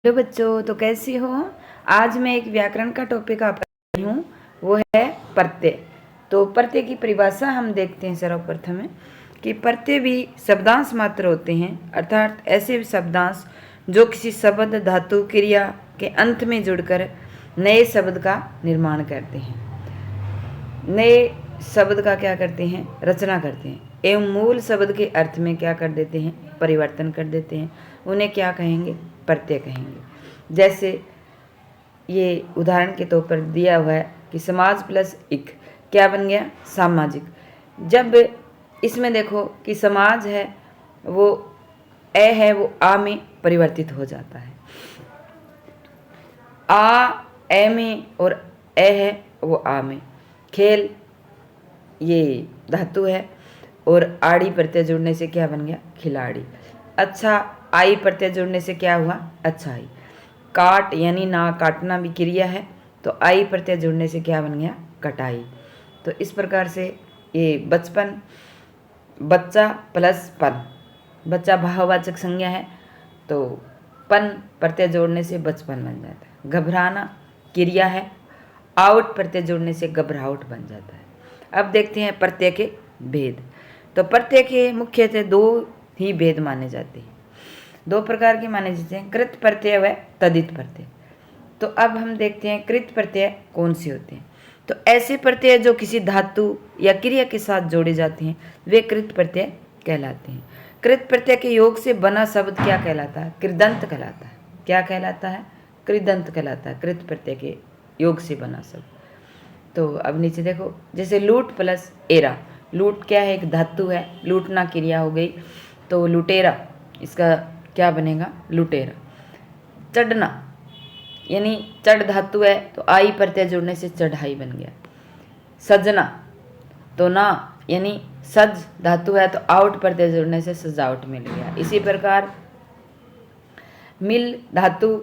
Hello बच्चों, तो कैसी हो। आज मैं एक व्याकरण का टॉपिक आप रही हूँ, वो है प्रत्यय। तो प्रत्यय की परिभाषा हम देखते हैं सर्वप्रथम में कि प्रत्यय भी शब्दांश मात्र होते हैं, अर्थात ऐसे शब्दांश जो किसी शब्द, धातु, क्रिया के अंत में जुड़कर नए शब्द का निर्माण करते हैं, नए शब्द का क्या करते हैं, रचना करते हैं एवं मूल शब्द के अर्थ में क्या कर देते हैं, परिवर्तन कर देते हैं। उन्हें क्या कहेंगे, प्रत्यय कहेंगे। जैसे ये उदाहरण के तौर पर दिया हुआ है कि समाज प्लस इक क्या बन गया, सामाजिक। जब इसमें देखो कि समाज है वो ए है, वो आ में परिवर्तित हो जाता है, आ ए में, और ए है वो आ में। खेल ये धातु है और आड़ी प्रत्यय जुड़ने से क्या बन गया, खिलाड़ी। अच्छा आई प्रत्यय जुड़ने से क्या हुआ, अच्छाई। काट यानी ना काटना भी क्रिया है, तो आई प्रत्यय जुड़ने से क्या बन गया, कटाई। तो इस प्रकार से ये बचपन, बच्चा प्लस पन, बच्चा भाववाचक संज्ञा है तो पन प्रत्यय जोड़ने से बचपन बन जाता है। घबराना क्रिया है, आउट प्रत्यय जोड़ने से घबराहट बन जाता है। अब देखते हैं प्रत्यय के भेद। तो प्रत्यय के मुख्यतः दो ही भेद माने जाते हैं, दो प्रकार के माने जाते हैं, कृत प्रत्यय व तदित प्रत्यय। तो अब हम देखते हैं कृत प्रत्यय कौन से होते हैं। तो ऐसे प्रत्यय जो किसी धातु या क्रिया के साथ जोड़े जाते हैं वे कृत प्रत्यय कहलाते हैं। कृत प्रत्यय के योग से बना शब्द क्या कहलाता है, कृदंत कहलाता है। क्या कहलाता है, कृदंत कहलाता है, कृत प्रत्यय के योग से बना शब्द। तो अब नीचे देखो, जैसे लूट प्लस एरा। लूट क्या है, एक धातु है, लूटना क्रिया हो गई, तो लुटेरा, इसका क्या बनेगा, लुटेरा। चढ़ना यानी चढ़ धातु है, तो आई प्रत्यय जुड़ने से चढ़ाई बन गया। सजना, तो ना यानी सज धातु है, तो आउट प्रत्यय जुड़ने से सजावट मिल गया। इसी प्रकार मिल धातु,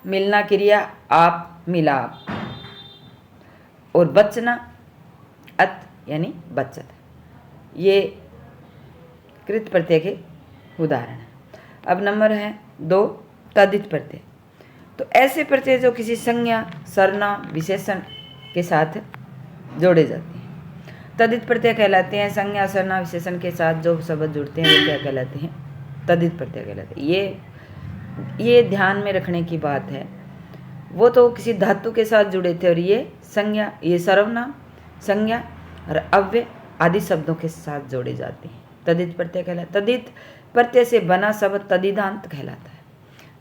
मिलना क्रिया, आप मिलाप। और बचना अत यानी बचत। ये कृत प्रत्यय के उदाहरण है। अब नंबर है 2, तदित प्रत्यय। तो ऐसे प्रत्यय जो किसी संज्ञा, सर्वनाम, विशेषण के साथ जोड़े जाते हैं तदित प्रत्यय कहलाते हैं। संज्ञा, सर्वनाम, विशेषण के साथ जो शब्द जुड़ते हैं वो क्या कहलाते हैं, तदित प्रत्यय कहलाते हैं। ये ध्यान में रखने की बात है, वो तो किसी धातु के साथ जुड़े थे, और ये संज्ञा, ये सर्वनाम, संज्ञा और अव्यय आदि शब्दों के साथ जोड़े जाते हैं, तदित प्रत्यय कहलाता है। तदित प्रत्यय से बना शब्द तदिदांत कहलाता है,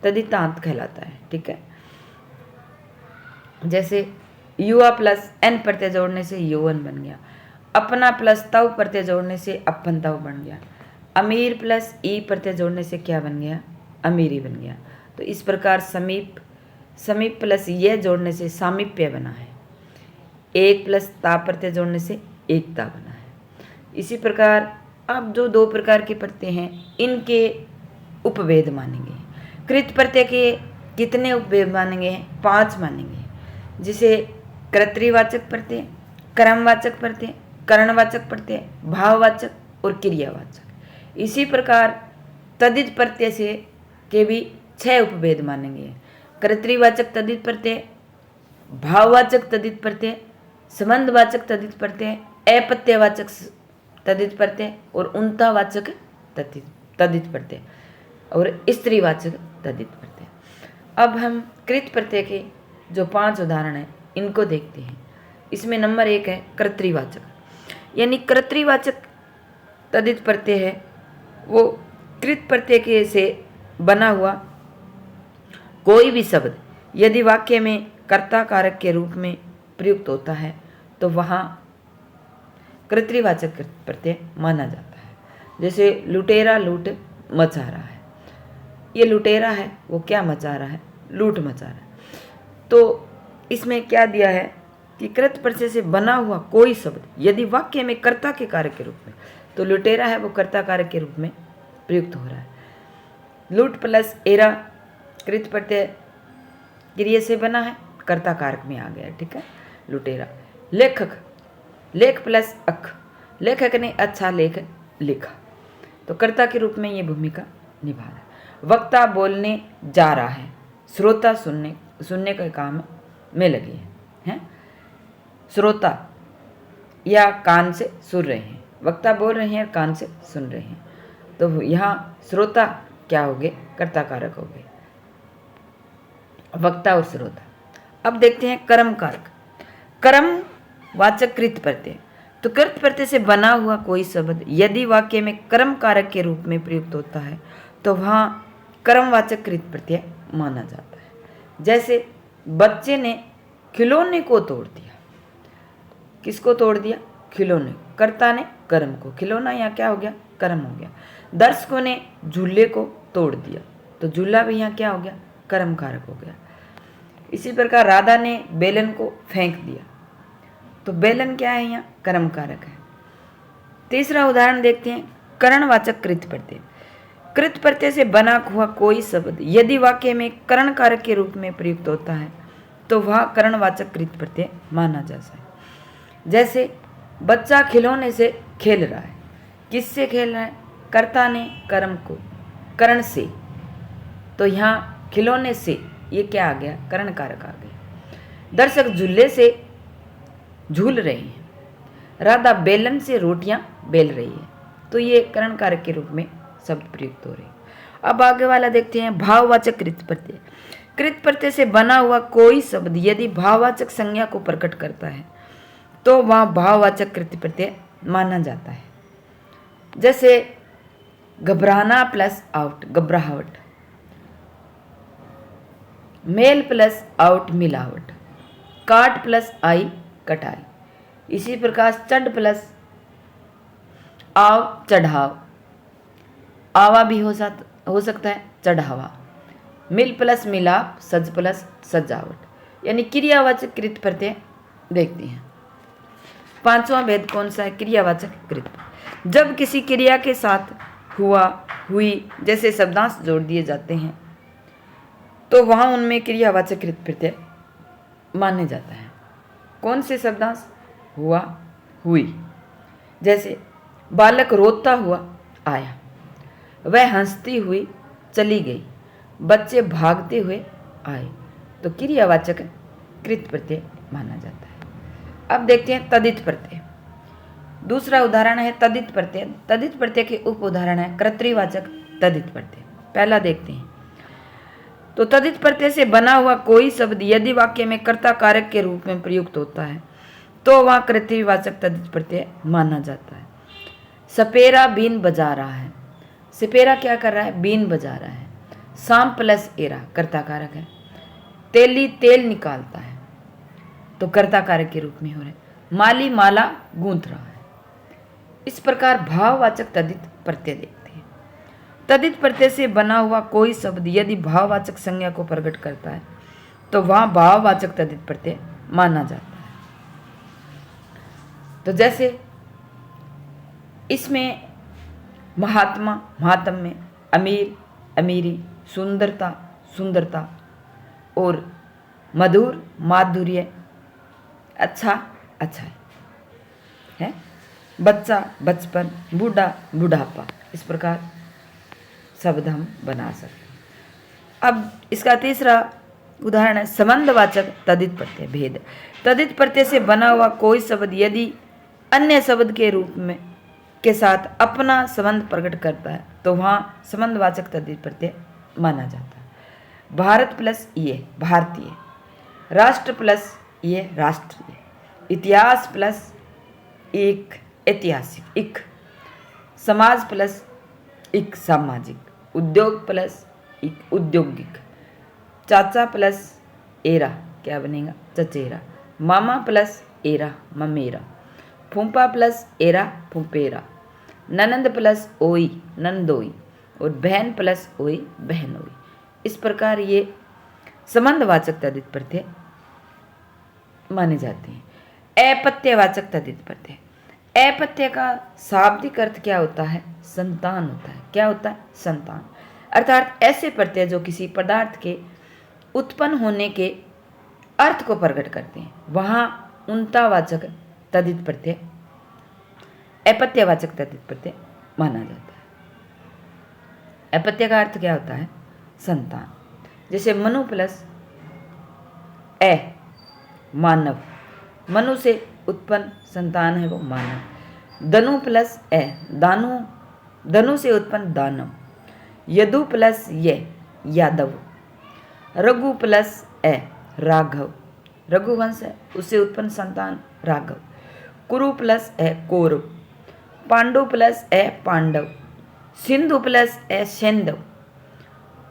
तदितांत कहलाता है। ठीक है, जैसे युवा प्लस एन प्रत्यय जोड़ने से यौवन बन गया। अपना प्लस तव प्रत्यय जोड़ने से अपन तव बन गया। अमीर प्लस ई प्रत्यय जोड़ने से क्या बन गया, अमीरी बन गया। तो इस प्रकार समीप, समीप प्लस यह जोड़ने से सामीप्य बना है। एक प्लस ता प्रत्यय जोड़ने से एकता बना है। इसी प्रकार अब जो दो प्रकार के प्रत्यय हैं इनके उपभेद मानेंगे। कृत प्रत्यय के कितने उपभेद मानेंगे, 5 मानेंगे। जिसे कर्तृवाचक प्रत्यय, क्रमवाचक प्रत्यय, करणवाचक प्रत्यय, भाववाचक और क्रियावाचक। इसी प्रकार तदित प्रत्यय से के भी 6 उपभेद मानेंगे। कर्तृवाचक तदित प्रत्यय, भाववाचक तदित प्रत्यय, संबंधवाचक तदित प्रत्यय, अपत्यवाचक तदित प्रत्यय और उन्तावाचक तदित प्रत्यय और स्त्रीवाचक तदित प्रत्यय। अब हम कृत प्रत्यय के जो 5 उदाहरण हैं इनको देखते हैं। इसमें नंबर 1 है कर्तृवाचक, यानी कर्तृवाचक तदित प्रत्यय है वो कृत प्रत्यय के से बना हुआ कोई भी शब्द यदि वाक्य में कर्ता कारक के रूप में प्रयुक्त होता है तो वहाँ कर्तृवाचक प्रत्यय माना जाता है। जैसे लुटेरा लूट मचा रहा है, ये लुटेरा है वो क्या मचा रहा है, लूट मचा रहा है। तो इसमें क्या दिया है कि कृत प्रत्यय से बना हुआ कोई शब्द यदि वाक्य में कर्ता के कारक के रूप में, तो लुटेरा है वो कर्ता कारक के रूप में प्रयुक्त हो रहा है। लूट प्लस एरा कृत प्रत्यय क्रिया से बना है, कर्ता कारक में आ गया। ठीक है, लुटेरा। लेखक, लेख प्लस अख, लेखक ने अच्छा लेख लिखा, तो कर्ता के रूप में ये भूमिका निभा रहा है। वक्ता बोलने जा रहा है, श्रोता सुनने के काम में लगे हैं। श्रोता या कान से सुन रहे हैं, वक्ता बोल रहे हैं और कान से सुन रहे हैं, तो यहाँ श्रोता क्या हो गए, कर्ता कारक हो गए, वक्ता और श्रोता। अब देखते हैं कर्म कारक। कर्म वाचक कृत प्रत्यय। तो कृत प्रत्यय से बना हुआ कोई शब्द यदि वाक्य में कर्म कारक के रूप में प्रयुक्त होता है तो वहाँ कर्मवाचक कृत प्रत्यय माना जाता है। जैसे बच्चे ने खिलौने को तोड़ दिया। किसको तोड़ दिया? खिलौने। कर्ता ने कर्म को, खिलौना यहाँ क्या हो गया? कर्म हो गया। दर्शकों ने झूले को तोड़ दिया, तो झूला भी यहाँ क्या हो गया? कर्म कारक हो गया। इसी प्रकार राधा ने बेलन को फेंक दिया, तो बेलन क्या है? यहाँ कर्म कारक है। तीसरा उदाहरण देखते हैं, करणवाचक कृत प्रत्यय। कृत प्रत्यय से बना हुआ कोई शब्द यदि वाक्य में करण कारक के रूप में प्रयुक्त होता है तो वह करणवाचक कृत प्रत्यय माना जाता है। जैसे बच्चा खिलौने से खेल रहा है। किससे खेल रहा है? कर्ता ने कर्म को, करण से, तो यहाँ खिलौने से ये क्या आ गया? करण कारक आ गया। दर्शक झूले से झूल रहे हैं। राधा बेलन से रोटियां बेल रही है, तो ये करण कारक के रूप में शब्द प्रयुक्त हो रहे हैं। अब आगे वाला देखते हैं, भाववाचक कृत प्रत्यय। कृत प्रत्यय से बना हुआ कोई शब्द यदि भाववाचक संज्ञा को प्रकट करता है तो वह भाववाचक कृत प्रत्यय माना जाता है। जैसे घबराना प्लस आउट, घबराहट। मेल प्लस आउट, मिलावट। काट प्लस आई, कटाई। इसी प्रकार चढ़ प्लस आव, चढ़ाव। आवा भी हो सकता है, चढ़ावा। मिल प्लस मिलाप, सज प्लस सजावट। यानी क्रियावाचक कृत प्रत्यय देखते हैं। पांचवा भेद कौन सा है? क्रियावाचक कृत। जब किसी क्रिया के साथ हुआ, हुई जैसे शब्दांश जोड़ दिए जाते हैं तो वहां उनमें क्रियावाचक कृत प्रत्यय माने जाता है। कौन से शब्दांश? हुआ, हुई। जैसे बालक रोता हुआ आया, वह हंसती हुई चली गई, बच्चे भागते हुए आए, तो क्रियावाचक कृत प्रत्यय माना जाता है। अब देखते हैं तदित प्रत्यय। दूसरा उदाहरण है तदित प्रत्यय। तदित प्रत्यय के उप उदाहरण है कर्तृवाचक तदित प्रत्यय। पहला देखते हैं, तो तदित प्रत्यय से बना हुआ कोई शब्द यदि वाक्य में कर्ता कारक के रूप में प्रयुक्त होता है तो वह कर्तृवाचक तदित प्रत्यय माना जाता है। सपेरा बीन बजा रहा है। सपेरा क्या कर रहा है? बीन बजा रहा है। साम प्लस एरा कर्ता कारक है। तेली तेल निकालता है, तो कर्ता कारक के रूप में हो रहा है। माली माला गूंथ रहा है। इस प्रकार भाववाचक तदित प्रत्यय देखते हैं। तदित प्रत्यय से बना हुआ कोई शब्द यदि भाववाचक संज्ञा को प्रकट करता है तो वह भाववाचक तदित प्रत्यय माना जाता है। तो जैसे इसमें महात्मा, महात्म्य, अमीर, अमीरी, सुंदरता, सुंदरता और मधुर, माधुर्य, अच्छा, अच्छा है। बच्चा, बचपन, बूढ़ा, बुढ़ापा। इस प्रकार शब्द हम बना सकते हैं। अब इसका तीसरा उदाहरण है संबंधवाचक तदित प्रत्यय भेद। तदित प्रत्यय से बना हुआ कोई शब्द यदि अन्य शब्द के रूप में के साथ अपना संबंध प्रकट करता है तो वहाँ संबंधवाचक तदित प्रत्यय माना जाता है। भारत प्लस ये, भारतीय। राष्ट्र प्लस ये, राष्ट्रीय। इतिहास प्लस एक, ऐतिहासिक, इक। समाज प्लस इक, सामाजिक। उद्योग प्लस इक, औद्योगिक। चाचा प्लस एरा क्या बनेगा? चचेरा। मामा प्लस एरा, ममेरा। फूफा प्लस एरा, फूफेरा। ननंद प्लस ओई, नंदोई। और बहन प्लस ओई, बहनोई। इस प्रकार ये संबंधवाचक तदित प्रत्यय माने जाते हैं। अपत्यवाचक तदित प्रत्यय। अपत्य का शाब्दिक अर्थ क्या होता है? संतान होता है। क्या होता है? संतान। अर्थात ऐसे प्रत्यय जो किसी पदार्थ के उत्पन्न होने के अर्थ को प्रकट करते हैं, वहां उन्तावाचक तदित प्रत्यय, अपत्यवाचक तदित प्रत्यय माना जाता है। अपत्य का अर्थ क्या होता है? संतान। जैसे मनु प्लस ए मानव, मनु से उत्पन्न संतान है वो मानव। दनु प्लस ए दानु, धनु से उत्पन्न दानव। यदु प्लस ये यादव। रघु प्लस ए राघव, रघुवंश है उससे उत्पन्न संतान राघव। कुरु प्लस ए कौरव। पांडु प्लस ए पांडव। सिंधु प्लस ए सिंधव।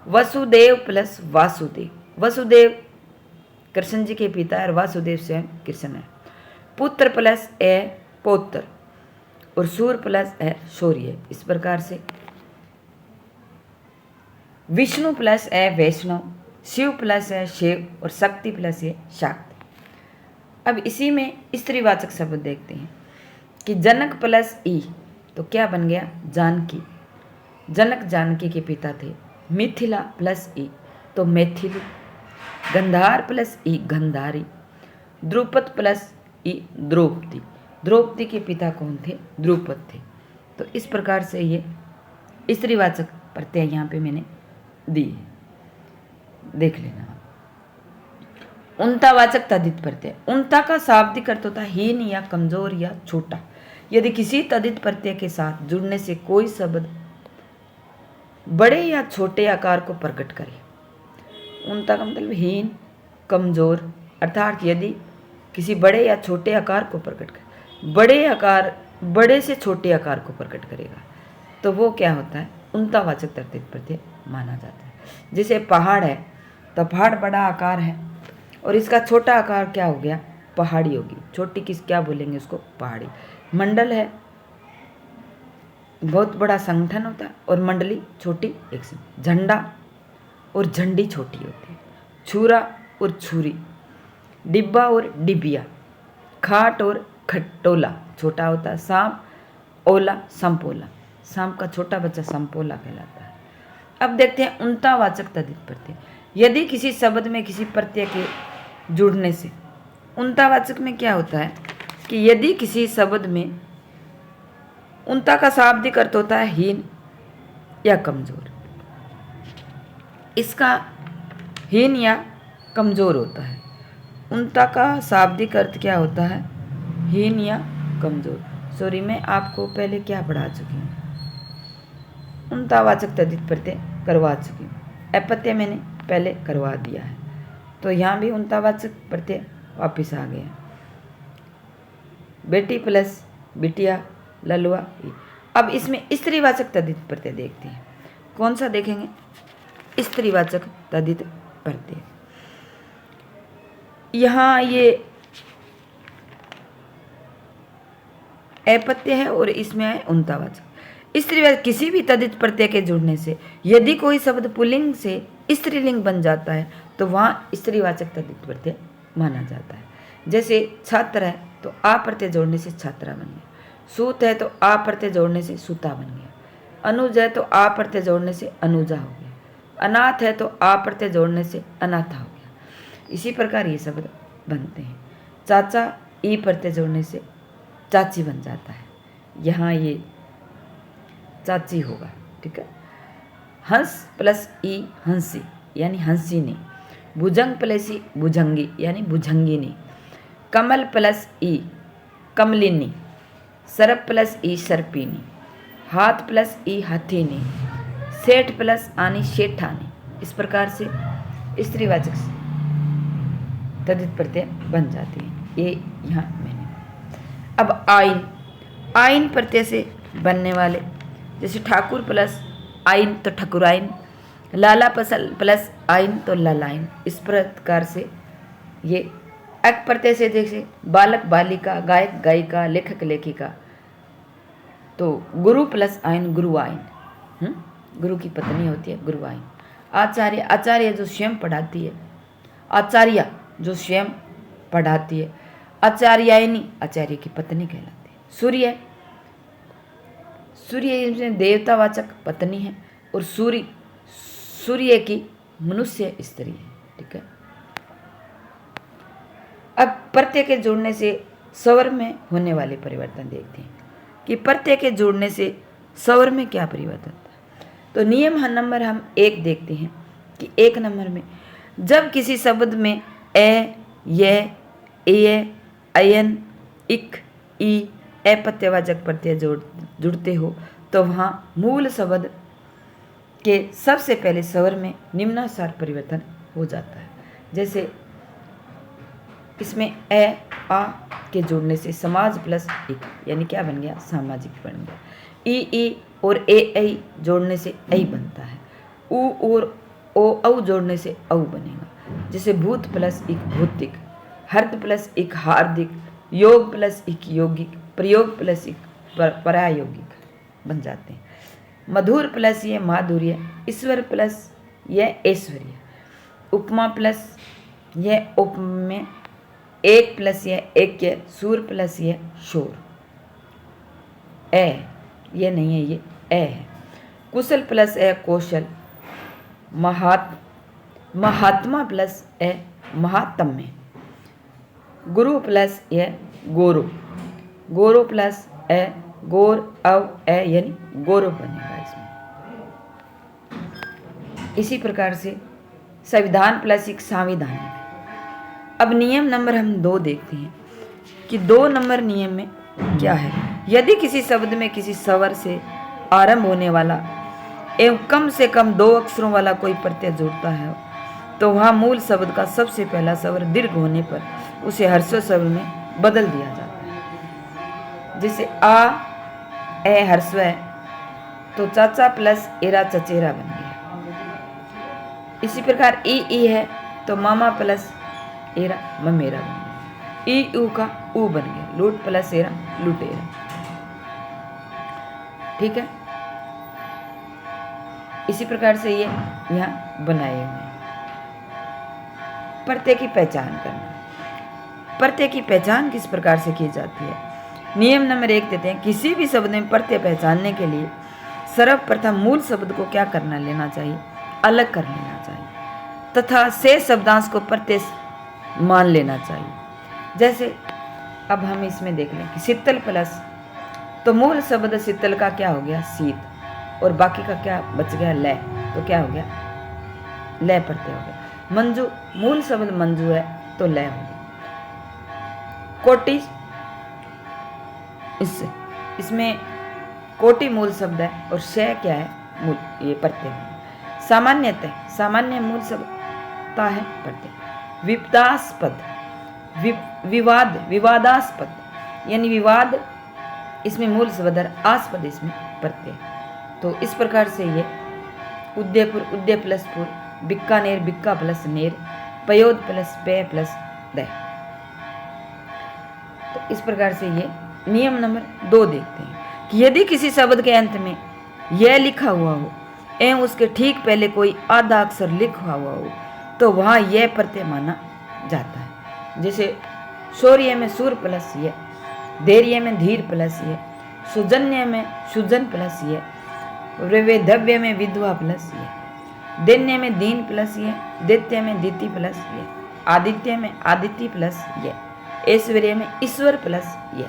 वसुदेव प्लस वासुदेव, वसुदेव कृष्ण जी के पिता है और वासुदेव स्वयं कृष्ण है। पुत्र प्लस ए पौत्र और सूर प्लस है शौर्य। इस प्रकार से विष्णु प्लस है वैष्णव, शिव प्लस है शिव और शक्ति प्लस है शक्ति। अब इसी में स्त्रीवाचक शब्द देखते हैं कि जनक प्लस ई तो क्या बन गया जानकी, जनक जानकी के पिता थे। मिथिला प्लस ई तो मैथिली। गंधार प्लस ई गंधारी। द्रुपद प्लस ई द्रौपदी, द्रौपदी के पिता कौन थे द्रुपद थे। तो इस प्रकार से ये स्त्रीवाचक प्रत्यय यहाँ पे मैंने दिए, देख लेना। उनतावाचक तद्धित प्रत्यय, उनता का शाब्दिक अर्थ होता है हीन या कमजोर या छोटा। यदि किसी तद्धित प्रत्यय के साथ जुड़ने से कोई शब्द बड़े या छोटे आकार को प्रकट करे, उनता का मतलब हीन कमजोर, अर्थात यदि किसी बड़े या छोटे आकार को प्रकट करे, बड़े से छोटे आकार को प्रकट करेगा तो वो क्या होता है उनतावाचक तद्धित प्रत्यय माना जाता है। जैसे पहाड़ है तो पहाड़ बड़ा आकार है और इसका छोटा आकार क्या हो गया पहाड़ी होगी, छोटी किस क्या बोलेंगे उसको पहाड़ी। मंडल है बहुत बड़ा संगठन होता है और मंडली छोटी एक से। झंडा और झंडी छोटी होती है। छुरा और छुरी, डिब्बा और डिबिया, खाट और खटोला छोटा होता है। सांप ओला संपोला, सांप का छोटा बच्चा संपोला कहलाता है। अब देखते हैं उनतावाचक तद्धित प्रत्यय। यदि किसी शब्द में किसी प्रत्यय के जुड़ने से, उनतावाचक में क्या होता है कि यदि किसी शब्द में उनता का शाब्दिक अर्थ होता है हीन या कमजोर, इसका हीन या कमजोर होता है। उनता का शाब्दिक अर्थ क्या होता है हीन या कमजोर। सॉरी मैं आपको पहले क्या पढ़ा चुकी हूँ, उनतावाचक तद्धित प्रत्यय करवा चुकी हूँ। अपत्यय मैंने पहले करवा दिया है तो यहाँ भी उनतावाचक प्रत्यय वापिस आ गया। बेटी प्लस बिटिया ललुआ। अब इसमें स्त्रीवाचक तद्धित प्रत्यय देखते हैं। कौन सा देखेंगे स्त्रीवाचक तद्धित प्रत्यय। यहाँ ये अपत्यय है और इसमें है उनतावाचक। स्त्रीवाचक किसी भी तद्धित प्रत्यय के जुड़ने से यदि कोई शब्द पुल्लिंग से स्त्रीलिंग बन जाता है तो वहाँ स्त्रीवाचक तद्धित प्रत्यय माना जाता है। जैसे छात्र है तो आ प्रत्यय जोड़ने से छात्रा बन गया। सूत है तो आ प्रत्यय जोड़ने से सूता बन गया। अनुज है तो आ प्रत्यय जोड़ने से अनुजा हो गया। अनाथ है तो आ प्रत्यय जोड़ने से अनाथा हो गया। इसी प्रकार ये शब्द बनते हैं। चाचा ई प्रत्यय जोड़ने से चाची बन जाता है, यहाँ ये चाची होगा, ठीक है। हंस प्लस ई हंसी यानी हंसीनी। भुजंग प्लस ई भुजंगी यानी भुजंगिनी। कमल प्लस ई कमलिनी। सरप प्लस ई सर्पिनी। हाथ प्लस ई हथीनी। सेठ प्लस आनी शेठानी। इस प्रकार से स्त्रीवाचक तद्धित प्रत्यय बन जाते हैं। ये यहाँ मैंने। अब आइन, आइन प्रत्यय से बनने वाले जैसे ठाकुर प्लस आइन तो ठकुराइन। लाला प्लस आइन तो ललाइन। इस प्रकार से ये अक प्रत्यय से जैसे बालक बालिका, गायक गायिका, लेखक लेखिका। तो गुरु प्लस आइन गुरुआइन, गुरु की पत्नी होती है गुरुआइन। आचार्य, आचार्य जो स्वयं पढ़ाती है, आचार्य जो स्वयं पढ़ाती है। आचार्यायनी आचार्य की पत्नी कहलाती है। सूर्य, सूर्य इसमें देवतावाचक पत्नी है और सूर्य की मनुष्य स्त्री है, ठीक है। अब प्रत्यय के जोड़ने से स्वर में होने वाले परिवर्तन देखते हैं कि प्रत्यय के जोड़ने से स्वर में क्या परिवर्तन होता है। तो नियम नंबर हम 1 देखते हैं कि 1 नंबर में जब किसी शब्द में ए, ये, अयन, इक, ई, अप्रत्ययवाचक प्रत्यय जुड़ते हो तो वहाँ मूल शब्द के सबसे पहले स्वर में निम्नानुसार परिवर्तन हो जाता है। जैसे इसमें ए, आ के जोड़ने से समाज प्लस इक यानी क्या बन गया, सामाजिक बन गया। ई और ए जोड़ने से ऐ बनता है। उ और ओ औ जोड़ने से औ बनेगा। जैसे भूत प्लस इक भौतिक, हर्द प्लस इक हार्दिक, योग प्लस इक यौगिक, प्रयोग प्लस इक प्रायोगिक बन जाते हैं। मधुर प्लस ये माधुर्य, ईश्वर प्लस यह ऐश्वर्य, उपमा प्लस यह उपमेय, एक प्लस यह ऐक्य, सूर प्लस यह शोर। ए ये नहीं है, ये ए है। कुशल प्लस ए कौशल, महात्मा प्लस ए महात्म्य, गुरु प्लस ए गोरो प्लस ए गोर अव ए यानी गौरव बनेगा इसमें। इसी प्रकार से संविधान प्लस एक संवैधानिक। अब नियम नंबर हम 2 देखते हैं कि 2 नंबर नियम में क्या है। यदि किसी शब्द में किसी स्वर से आरंभ होने वाला एवं कम से कम 2 अक्षरों वाला कोई प्रत्यय जुड़ता है तो वहाँ मूल शब्द का सबसे पहला स्वर दीर्घ होने पर उसे ह्रस्व शब्द में बदल दिया जाता है। जैसे आ ए ह्रस्व है तो चाचा प्लस एरा चचेरा बन गया। इसी प्रकार ई है तो मामा प्लस एरा ममेरा बन गया। ई ऊ का ऊ बन गया, लूट प्लस एरा लुटेरा। ठीक है, इसी प्रकार से ये यहाँ बनाए हुए हैं। प्रत्यय की पहचान करना। प्रत्यय की पहचान किस प्रकार से की जाती है। नियम नंबर 1 देते हैं, किसी भी शब्द में प्रत्यय पहचानने के लिए सर्वप्रथम मूल शब्द को क्या करना लेना चाहिए, अलग कर लेना चाहिए तथा शेष शब्दांश को प्रत्यय मान लेना चाहिए। जैसे अब हम इसमें देख लें कि शीतल प्लस, तो मूल शब्द शीतल का क्या हो गया, शीत, और बाकी का क्या बच गया, लय, तो क्या हो गया, लय प्रत्यय हो गया। मंजू, मूल शब्द मंजू है तो लय हो गया। कोटि, इसमें कोटि मूल शब्द है और शय क्या है, मूल, ये प्रत्यय है। सामान्यतः, सामान्य मूल शब्द है प्रत्यय। विपदास्पद, विवादास्पद यानी विवाद, इसमें मूल शब्द है, आस्पद इसमें प्रत्यय। तो इस प्रकार से ये उदयपुर उदय प्लस पुर, बीकानेर बिक्का प्लस नेर, पयोद प्लस पे प्लस द। तो इस प्रकार से ये नियम नंबर 2 देखते हैं कि यदि किसी शब्द के अंत में यह लिखा हुआ हो एवं उसके ठीक पहले कोई आधा अक्षर लिखा हुआ हो तो वहाँ यह प्रत्यय माना जाता है। जैसे शौर्य में सूर प्लस ये, धैर्य में धीर प्लस ये, सुजन्य में सुजन प्लस ये, वैधव्य में विधवा प्लस ये, दैन्य में दीन प्लस ये, दैत्य में दिति प्लस ये, आदित्य में आदित्य प्लस ये, ऐश्वर्य में ईश्वर प्लस ये।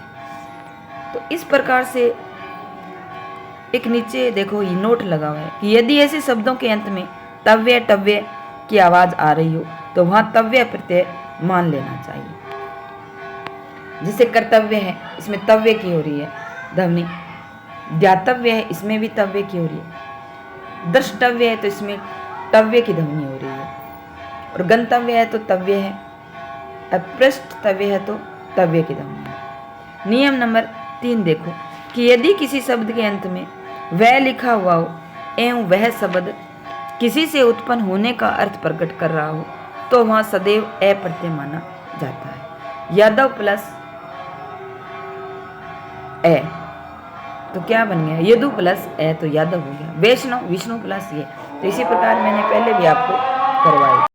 तो इस प्रकार से एक नीचे देखो ये नोट लगा हुआ है कि यदि ऐसे शब्दों के अंत में तव्य टव्य की आवाज आ रही हो तो वहां तव्य प्रत्यय मान लेना चाहिए। जैसे कर्तव्य है, इसमें तव्य की हो रही है ध्वनि। ध्यातव्य है, इसमें भी तव्य की हो रही है। द्रष्टव्य है तो इसमें तव्य की ध्वनि हो रही है। और गंतव्य है तो तव्य है, अपृष्टव्य है तो तव्य की ध्वनि है। नियम नंबर 3 देखो कि यदि किसी शब्द के अंत में वह लिखा हुआ हो एवं वह शब्द किसी से उत्पन्न होने का अर्थ प्रकट कर रहा हो तो वहां सदैव ए प्रत्यय माना जाता है। यादव प्लस ए तो क्या बन गया, यदु प्लस ए तो यादव हो गया। वैष्णव विष्णु प्लस ये। तो इसी प्रकार मैंने पहले भी आपको करवाई।